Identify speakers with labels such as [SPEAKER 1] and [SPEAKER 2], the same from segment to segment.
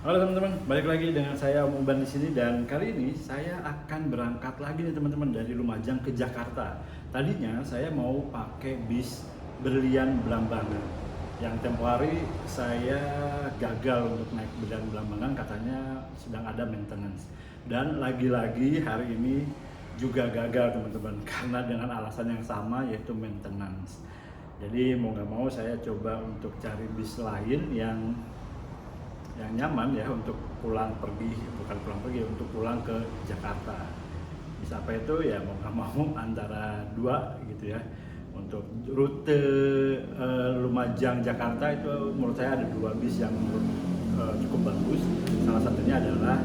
[SPEAKER 1] Halo teman-teman, balik lagi dengan saya Om Uban di sini dan kali ini saya akan berangkat lagi nih teman-teman dari Lumajang ke Jakarta. Tadinya saya mau pakai bis Berlian Blambangan. Yang tempo hari saya gagal untuk naik Berlian Blambangan, katanya sedang ada maintenance. Dan lagi-lagi hari ini juga gagal teman-teman karena dengan alasan yang sama, yaitu maintenance. Jadi mau nggak mau saya coba untuk cari bis lain yang nyaman ya untuk pulang pergi, bukan pulang pergi, untuk pulang ke Jakarta. Bisa apa itu ya, mau nggak mau antara dua gitu ya. Untuk rute Lumajang Jakarta itu menurut saya ada dua bis yang cukup bagus. Salah satunya adalah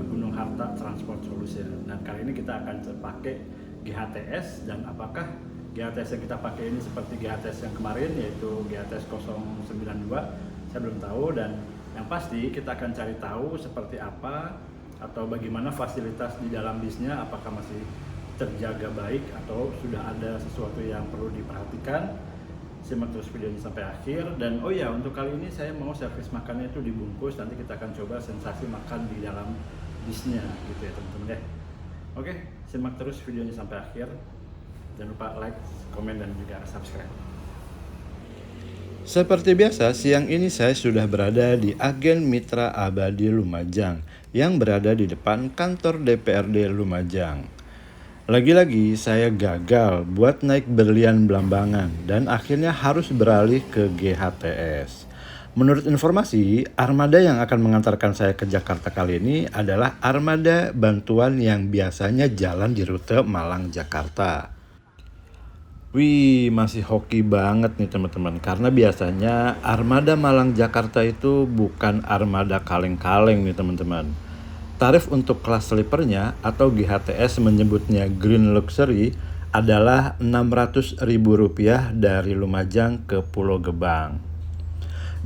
[SPEAKER 1] Gunung Harta Transport Solution. Dan kali ini kita akan pakai GHTS, dan apakah GHTS yang kita pakai ini seperti GHTS yang kemarin, yaitu GHTS 092, saya belum tahu. Dan yang pasti kita akan cari tahu seperti apa atau bagaimana fasilitas di dalam bisnya, apakah masih terjaga baik atau sudah ada sesuatu yang perlu diperhatikan. Simak terus videonya sampai akhir. Dan oh ya, untuk kali ini saya mau servis makannya itu dibungkus, nanti kita akan coba sensasi makan di dalam bisnya gitu ya teman-teman deh. Oke, simak terus videonya sampai akhir. Jangan lupa like, komen, dan juga subscribe.
[SPEAKER 2] Seperti biasa, siang ini saya sudah berada di Agen Mitra Abadi Lumajang yang berada di depan kantor DPRD Lumajang. Lagi-lagi saya gagal buat naik Berlian Blambangan dan akhirnya harus beralih ke GHTS. Menurut informasi, armada yang akan mengantarkan saya ke Jakarta kali ini adalah armada bantuan yang biasanya jalan di rute Malang-Jakarta. Wih, masih hoki banget nih teman-teman. Karena biasanya armada Malang Jakarta itu bukan armada kaleng-kaleng nih teman-teman. Tarif untuk kelas sleepernya atau GHTS menyebutnya Green Luxury adalah Rp600.000 dari Lumajang ke Pulau Gebang.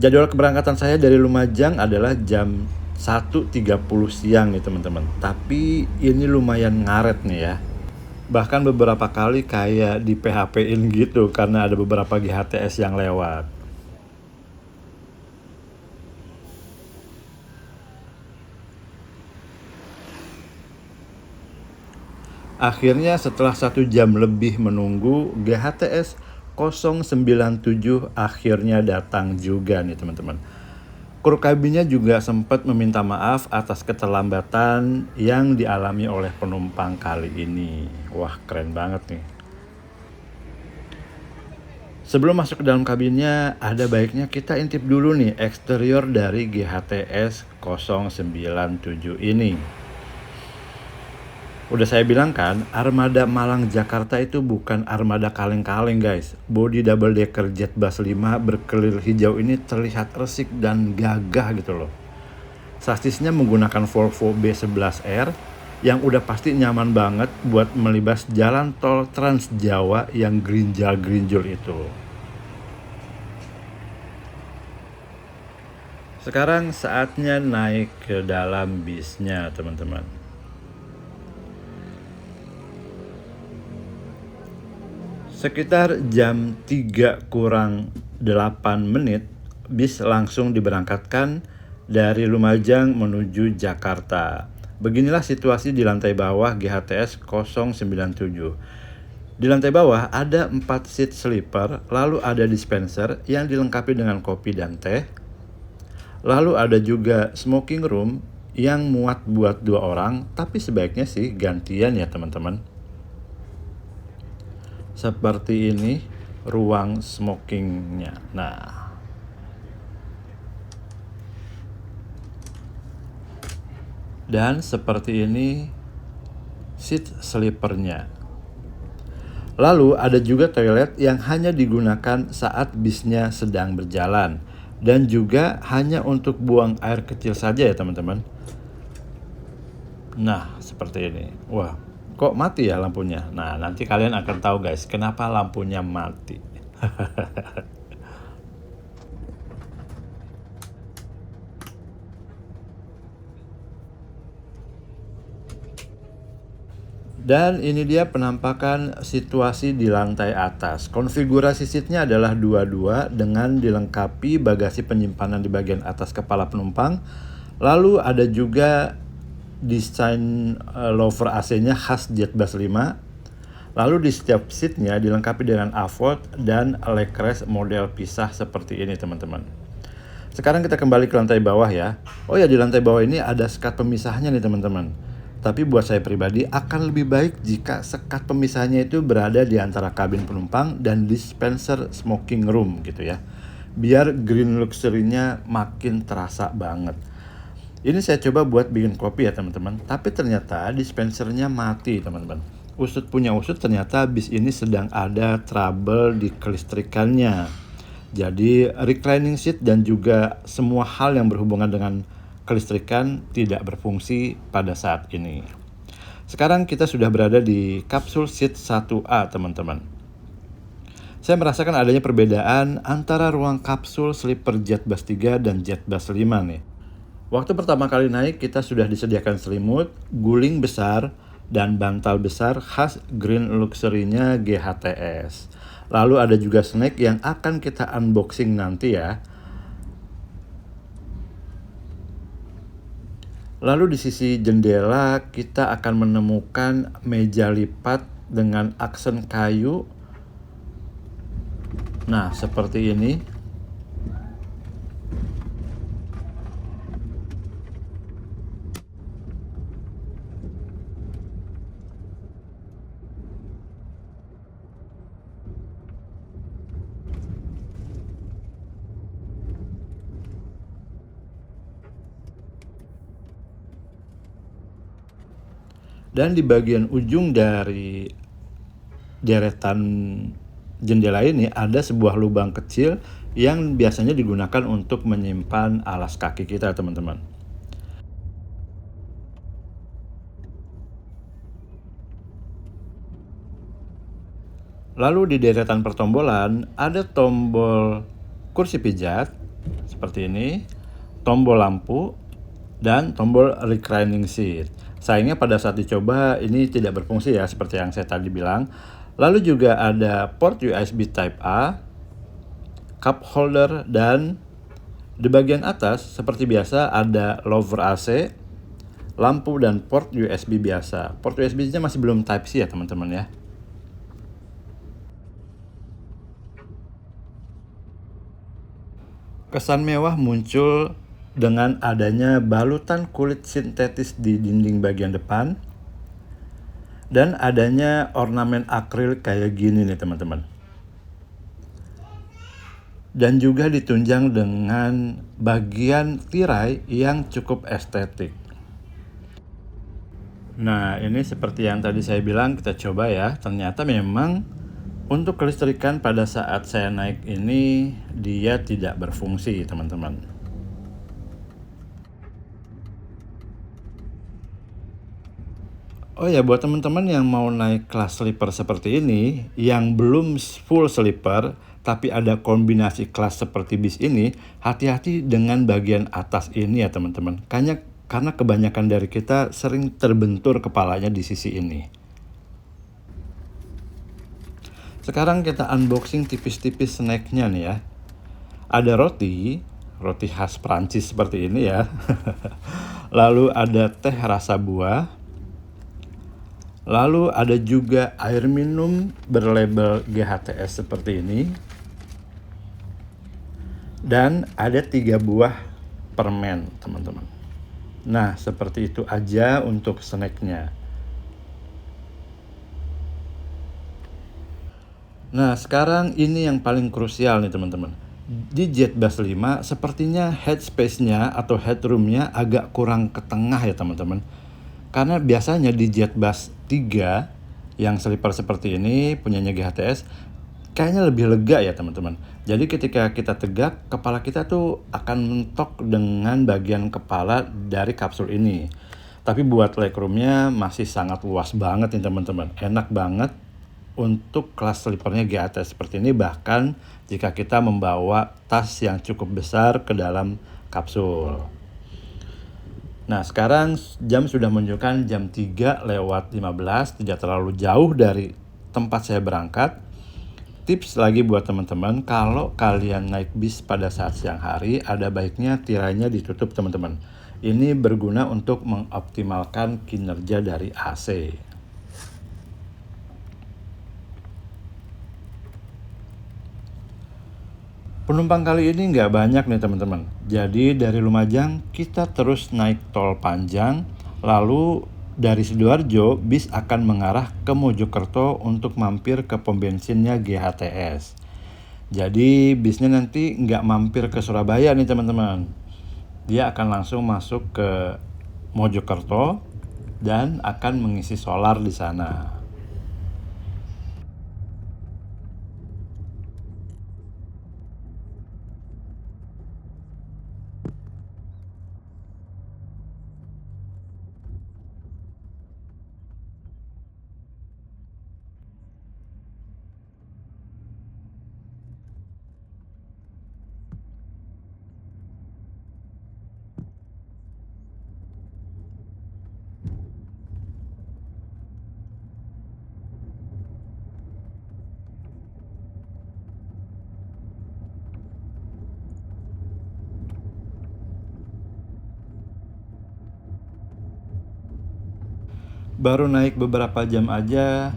[SPEAKER 2] Jadwal keberangkatan saya dari Lumajang adalah jam 1.30 siang nih teman-teman. Tapi ini lumayan ngaret nih ya. Bahkan beberapa kali kayak di PHP-in gitu karena ada beberapa GHTS yang lewat. Akhirnya setelah 1 jam lebih menunggu, GHTS 097 akhirnya datang juga nih teman-teman. Kru kabinnya juga sempat meminta maaf atas keterlambatan yang dialami oleh penumpang kali ini. Wah, keren banget nih. Sebelum masuk ke dalam kabinnya, ada baiknya kita intip dulu nih eksterior dari GHTS 097 ini. Udah saya bilang kan, armada Malang Jakarta itu bukan armada kaleng-kaleng guys. Bodi double decker jet bus 5 berkelil hijau ini terlihat resik dan gagah gitu loh. Sasisnya menggunakan Volvo B11R yang udah pasti nyaman banget buat melibas jalan tol Trans Jawa yang gerinjal-gerinjul itu. Sekarang saatnya naik ke dalam bisnya teman-teman. Sekitar jam 3 kurang 8 menit, bis langsung diberangkatkan dari Lumajang menuju Jakarta. Beginilah situasi di lantai bawah GHTS 097. Di lantai bawah ada 4 seat sleeper, lalu ada dispenser yang dilengkapi dengan kopi dan teh. Lalu ada juga smoking room yang muat buat 2 orang, tapi sebaiknya sih gantian ya teman-teman. Seperti ini ruang smokingnya. Nah, dan seperti ini seat sleepernya. Lalu ada juga toilet yang hanya digunakan saat bisnya sedang berjalan dan juga hanya untuk buang air kecil saja ya teman-teman. Nah, seperti ini. Wah, kok mati ya lampunya? Nah, nanti kalian akan tahu guys, kenapa lampunya mati. Dan ini dia penampakan situasi di lantai atas. Konfigurasi seatnya adalah 22 dengan dilengkapi bagasi penyimpanan di bagian atas kepala penumpang. Lalu ada juga desain louvre AC-nya khas Jetbus 5. Lalu di setiap seatnya dilengkapi dengan avot dan legress model pisah seperti ini teman-teman. Sekarang kita kembali ke lantai bawah ya. Oh ya, di lantai bawah ini ada sekat pemisahnya nih teman-teman. Tapi buat saya pribadi akan lebih baik jika sekat pemisahnya itu berada di antara kabin penumpang dan dispenser smoking room gitu ya. Biar green luxury-nya makin terasa banget. Ini saya coba buat bikin kopi ya teman-teman. Tapi ternyata dispensernya mati teman-teman. Usut punya usut, ternyata bis ini sedang ada trouble di kelistrikannya. Jadi reclining seat dan juga semua hal yang berhubungan dengan kelistrikan tidak berfungsi pada saat ini. Sekarang kita sudah berada di kapsul seat 1A teman-teman. Saya merasakan adanya perbedaan antara ruang kapsul sleeper Jetbus 3 dan Jetbus 5 nih. Waktu pertama kali naik kita sudah disediakan selimut, guling besar, dan bantal besar khas green luxury-nya GHTS. Lalu ada juga snack yang akan kita unboxing nanti ya. Lalu di sisi jendela kita akan menemukan meja lipat dengan aksen kayu. Nah, seperti ini. Dan di bagian ujung dari deretan jendela ini ada sebuah lubang kecil yang biasanya digunakan untuk menyimpan alas kaki kita teman-teman. Lalu di deretan pertombolan ada tombol kursi pijat seperti ini, tombol lampu, dan tombol reclining seat. Sayangnya pada saat dicoba ini tidak berfungsi ya seperti yang saya tadi bilang. Lalu juga ada port USB Type A, cup holder, dan di bagian atas seperti biasa ada louvre AC, lampu, dan port USB biasa. Port USB-nya masih belum Type C ya teman-teman ya. Kesan mewah muncul dengan adanya balutan kulit sintetis di dinding bagian depan dan adanya ornamen akril kayak gini nih teman-teman. Dan juga ditunjang dengan bagian tirai yang cukup estetik. Nah, ini seperti yang tadi saya bilang, kita coba ya. Ternyata memang untuk kelistrikan pada saat saya naik ini dia tidak berfungsi teman-teman. Oh ya, buat teman-teman yang mau naik kelas sleeper seperti ini, yang belum full sleeper, tapi ada kombinasi kelas seperti bis ini, hati-hati dengan bagian atas ini ya teman-teman. Karena kebanyakan dari kita sering terbentur kepalanya di sisi ini. Sekarang kita unboxing tipis-tipis snacknya nih ya. Ada roti khas Prancis seperti ini ya. Lalu ada teh rasa buah. Lalu ada juga air minum berlabel GHTS seperti ini. Dan ada 3 buah permen teman-teman. Nah, seperti itu aja untuk snacknya. Nah, sekarang ini yang paling krusial nih teman-teman. Di Jetbus 5 sepertinya headspace-nya atau headroom-nya agak kurang ke tengah ya teman-teman. Karena biasanya di Jetbus 3 yang sleeper seperti ini punyanya GHTS kayaknya lebih lega ya teman-teman. Jadi ketika kita tegak, kepala kita tuh akan mentok dengan bagian kepala dari kapsul ini. Tapi buat legroomnya masih sangat luas banget nih teman-teman. Enak banget untuk kelas sleepernya GHTS seperti ini, bahkan jika kita membawa tas yang cukup besar ke dalam kapsul. Nah, sekarang jam sudah menunjukkan jam 3:15, tidak terlalu jauh dari tempat saya berangkat. Tips lagi buat teman-teman, kalau kalian naik bis pada saat siang hari, ada baiknya tirainya ditutup teman-teman. Ini berguna untuk mengoptimalkan kinerja dari AC. Penumpang kali ini nggak banyak nih teman-teman. Jadi dari Lumajang kita terus naik tol panjang, lalu dari Sidoarjo bis akan mengarah ke Mojokerto untuk mampir ke pom bensinnya GHTS. Jadi bisnya nanti nggak mampir ke Surabaya nih teman-teman. Dia akan langsung masuk ke Mojokerto dan akan mengisi solar di sana. Baru naik beberapa jam aja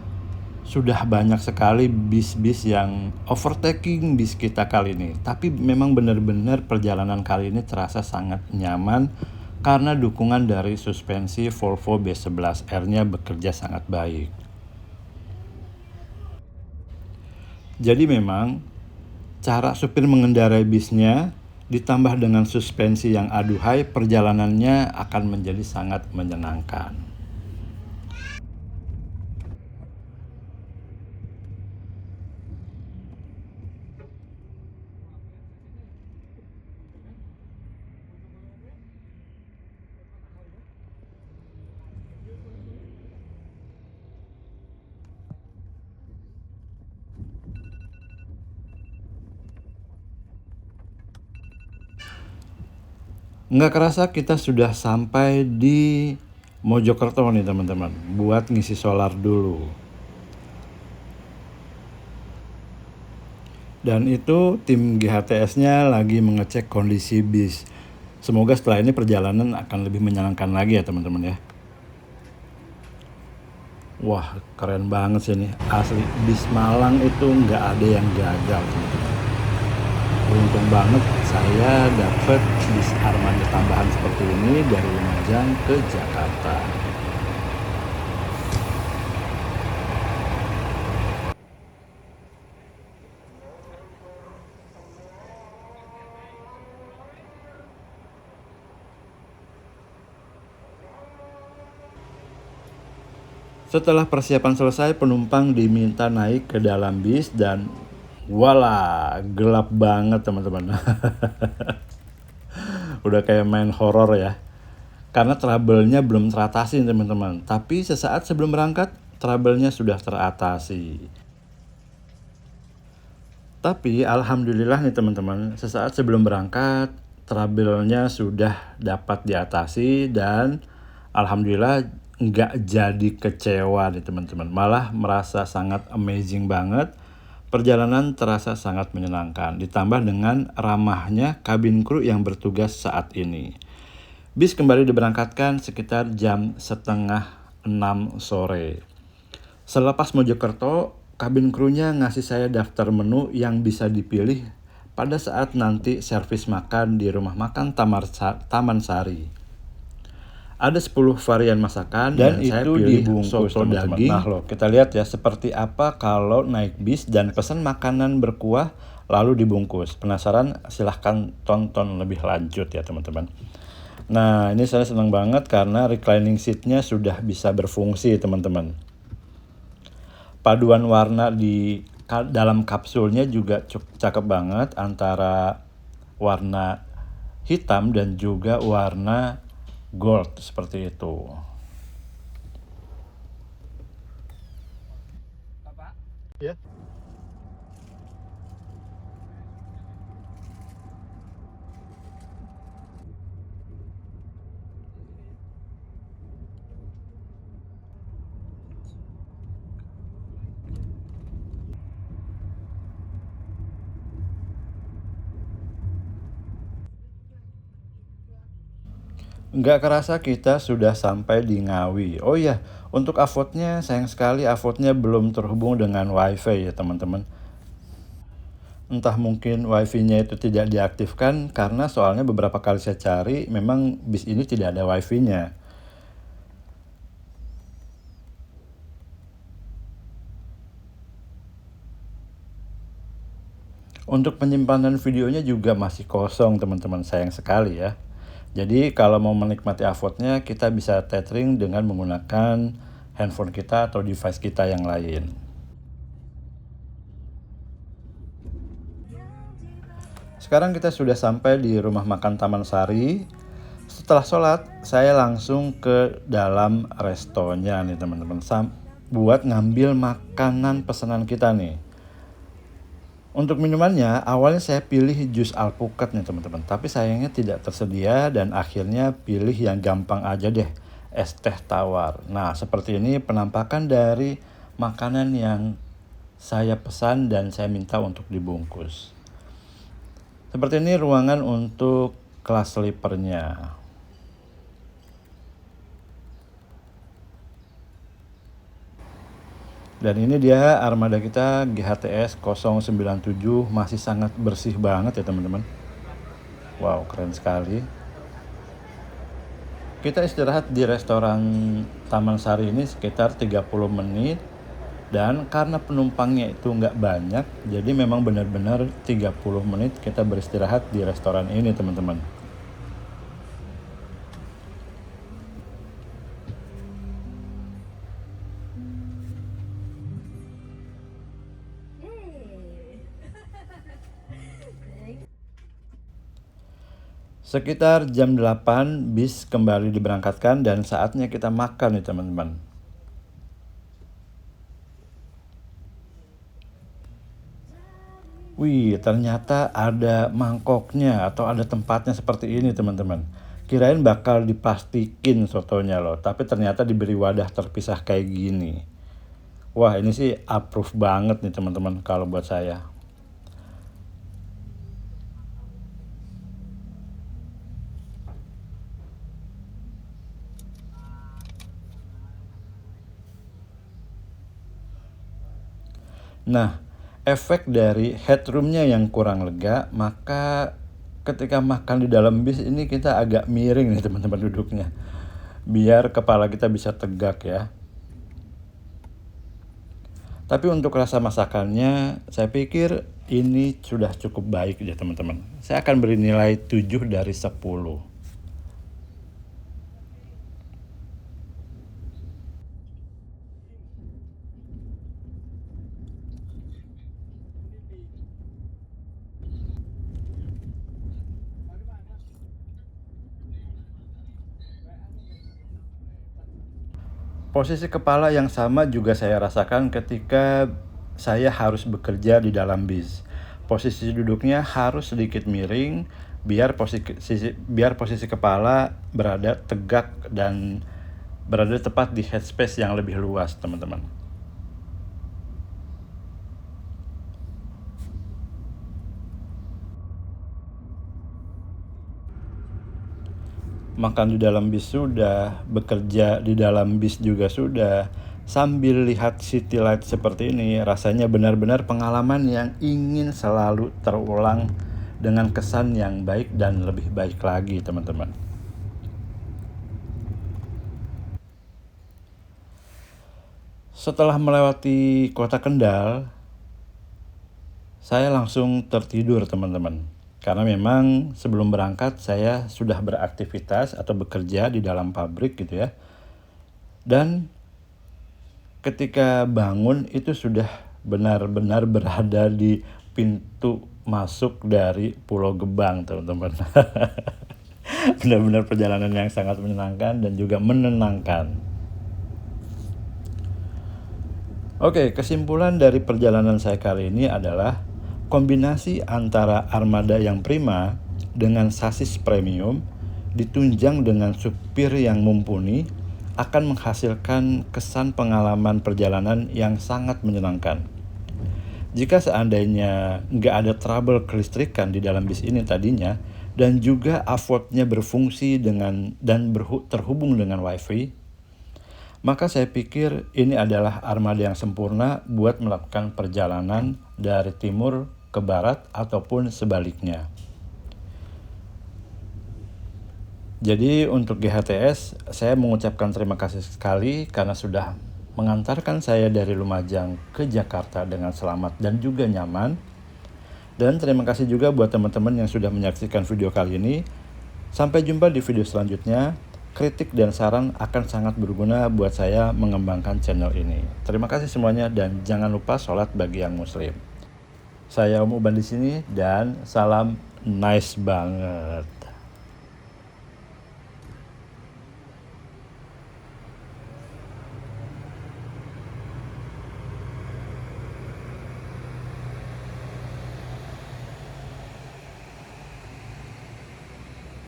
[SPEAKER 2] sudah banyak sekali bis-bis yang overtaking bis kita kali ini. Tapi memang benar-benar perjalanan kali ini terasa sangat nyaman karena dukungan dari suspensi Volvo B11R-nya bekerja sangat baik. Jadi memang cara supir mengendarai bisnya ditambah dengan suspensi yang aduhai, perjalanannya akan menjadi sangat menyenangkan. Nggak kerasa kita sudah sampai di Mojokerto nih teman-teman, buat ngisi solar dulu. Dan itu tim GHTS-nya lagi mengecek kondisi bis. Semoga setelah ini perjalanan akan lebih menyenangkan lagi ya teman-teman ya. Wah, keren banget sih ini. Asli, bis Malang itu nggak ada yang gagal teman-teman. Beruntung banget saya dapat bis armada tambahan seperti ini dari Lumajang ke Jakarta. Setelah persiapan selesai, penumpang diminta naik ke dalam bis dan wala, gelap banget teman-teman. Udah kayak main horor ya. Karena trouble-nya belum teratasi teman-teman. Tapi sesaat sebelum berangkat, trouble-nya sudah teratasi. Tapi alhamdulillah nih teman-teman, sesaat sebelum berangkat, trouble-nya sudah dapat diatasi dan alhamdulillah nggak jadi kecewa nih teman-teman. Malah merasa sangat amazing banget. Perjalanan terasa sangat menyenangkan, ditambah dengan ramahnya kabin kru yang bertugas saat ini. Bis kembali diberangkatkan sekitar jam setengah 6 sore. Selepas Mojokerto, kabin krunya ngasih saya daftar menu yang bisa dipilih pada saat nanti servis makan di rumah makan Taman Sari. Ada 10 varian masakan dan saya
[SPEAKER 1] itu
[SPEAKER 2] pilih
[SPEAKER 1] dibungkus,
[SPEAKER 2] soto
[SPEAKER 1] teman-teman.
[SPEAKER 2] daging.
[SPEAKER 1] Nah,
[SPEAKER 2] Loh, kita lihat ya seperti apa kalau naik bis dan pesan makanan berkuah lalu dibungkus. Penasaran? Silahkan tonton lebih lanjut ya teman-teman. Nah, ini saya senang banget karena reclining seat-nya sudah bisa berfungsi teman-teman. Paduan warna di dalam kapsulnya juga cakep banget antara warna hitam dan juga warna gold seperti itu. Ya. Nggak kerasa kita sudah sampai di Ngawi. Oh iya, untuk AVOD-nya sayang sekali AVOD-nya belum terhubung dengan WiFi ya teman-teman. Entah mungkin WiFi-nya itu tidak diaktifkan karena soalnya beberapa kali saya cari memang bis ini tidak ada WiFi-nya. Untuk penyimpanan videonya juga masih kosong teman-teman, sayang sekali ya. Jadi kalau mau menikmati AVOD-nya kita bisa tethering dengan menggunakan handphone kita atau device kita yang lain. Sekarang kita sudah sampai di rumah makan Taman Sari. Setelah sholat, saya langsung ke dalam restonya nih teman-teman, buat ngambil makanan pesanan kita nih. Untuk minumannya, awalnya saya pilih jus alpukat nih teman-teman, tapi sayangnya tidak tersedia dan akhirnya pilih yang gampang aja deh, es teh tawar. Nah, seperti ini penampakan dari makanan yang saya pesan dan saya minta untuk dibungkus. Seperti ini ruangan untuk kelas sleepernya. Dan ini dia armada kita GHTS 097, masih sangat bersih banget ya teman-teman. Wow, keren sekali. Kita istirahat di restoran Taman Sari ini sekitar 30 menit. Dan karena penumpangnya itu nggak banyak, jadi memang benar-benar 30 menit kita beristirahat di restoran ini teman-teman. Sekitar jam 8 bis kembali diberangkatkan dan saatnya kita makan nih teman-teman. Wih, ternyata ada mangkoknya atau ada tempatnya seperti ini teman-teman. Kirain bakal diplastikin sotonya loh, tapi ternyata diberi wadah terpisah kayak gini. Wah, ini sih approve banget nih teman-teman kalau buat saya. Nah, efek dari headroomnya yang kurang lega, maka ketika makan di dalam bis ini kita agak miring nih teman-teman duduknya. Biar kepala kita bisa tegak ya. Tapi untuk rasa masakannya, saya pikir ini sudah cukup baik ya teman-teman. Saya akan beri nilai 7 dari 10. Posisi kepala yang sama juga saya rasakan ketika saya harus bekerja di dalam bis. Posisi duduknya harus sedikit miring biar posisi kepala berada tegak dan berada tepat di headspace yang lebih luas, teman-teman. Makan di dalam bis sudah, bekerja di dalam bis juga sudah, sambil lihat city light seperti ini, rasanya benar-benar pengalaman yang ingin selalu terulang dengan kesan yang baik dan lebih baik lagi, teman-teman. Setelah melewati kota Kendal, saya langsung tertidur, teman-teman. Karena memang sebelum berangkat saya sudah beraktivitas atau bekerja di dalam pabrik gitu ya. Dan ketika bangun itu sudah benar-benar berada di pintu masuk dari Pulau Gebang, teman-teman. Benar-benar perjalanan yang sangat menyenangkan dan juga menenangkan. Oke, kesimpulan dari perjalanan saya kali ini adalah kombinasi antara armada yang prima dengan sasis premium ditunjang dengan supir yang mumpuni akan menghasilkan kesan pengalaman perjalanan yang sangat menyenangkan. Jika seandainya nggak ada trouble kelistrikan di dalam bis ini tadinya, dan juga Avod-nya berfungsi terhubung dengan WiFi, maka saya pikir ini adalah armada yang sempurna buat melakukan perjalanan dari timur ke barat ataupun sebaliknya. Jadi untuk GHTS, saya mengucapkan terima kasih sekali karena sudah mengantarkan saya dari Lumajang ke Jakarta dengan selamat dan juga nyaman. Dan terima kasih juga buat teman-teman yang sudah menyaksikan video kali ini. Sampai jumpa di video selanjutnya. Kritik dan saran akan sangat berguna buat saya mengembangkan channel ini. Terima kasih semuanya dan jangan lupa sholat bagi yang muslim. Saya Om Uban di sini dan salam nice banget.